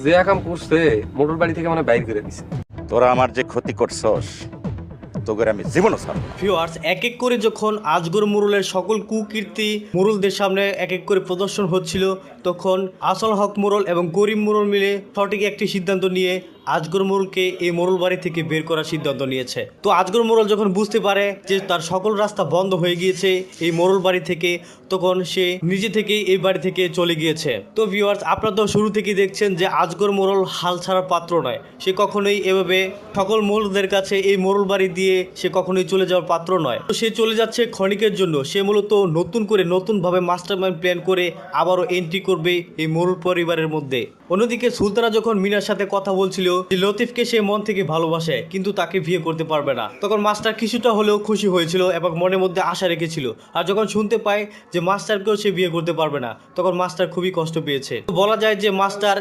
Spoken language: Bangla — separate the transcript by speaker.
Speaker 1: যে কাম করছে মোটর বাড়ি থেকে মানে বাইর করে দিছে।
Speaker 2: তোরা আমার যে ক্ষতি করছস তোদের আমি জীবনও ছাড়ব না।
Speaker 3: ভিউয়ার্স, এক এক করে যখন আজগর মোড়লের সকল কুকীর্তি মোড়লদের সামনে এক এক করে প্রদর্শন হচ্ছিল, তখন আসল হক মোড়ল এবং গরিব মোড়ল মিলে সঠিক একটি সিদ্ধান্ত নিয়ে আজগর মোড়লকে এই মোড়ল বাড়ি থেকে বের করার সিদ্ধান্ত নিয়েছে। তো আজগর মোড়ল যখন বুঝতে পারে যে তার সকল রাস্তা বন্ধ হয়ে গিয়েছে এই মোড়ল বাড়ি থেকে, তখন সে নিজে থেকেই এই বাড়ি থেকে চলে গিয়েছে। তো ভিউয়ার্স, আপনারা তো শুরু থেকেই দেখছেন যে আজগর মোড়ল হাল ছাড়ার পাত্র নয়। সে কখনোই এভাবে সকল মোড়লদের কাছে এই মোড়ল বাড়ি দিয়ে সে কখনোই চলে যাওয়ার পাত্র নয়। তো সে চলে যাচ্ছে ক্ষণিকের জন্য। সে মূলত নতুনভাবে মাস্টারমাইন্ড প্ল্যান করে আবারও এন্ট্রি করবে এই মোড়ল পরিবারের মধ্যে। অন্যদিকে সুলতানা যখন মিনার সাথে কথা বলছিল যে লতিফকে সে মন থেকে ভালোবাসে কিন্তু তাকে বিয়ে করতে পারবে না, তখন মাস্টার কিছুটা হলেও খুশি হয়েছিল এবং মনের মধ্যে আশা রেখেছিল। আর যখন শুনতে পায় যে মাস্টারকেও সে বিয়ে করতে পারবে না, তখন মাস্টার খুবই কষ্ট পেয়েছে। তো বলা যায় যে মাস্টার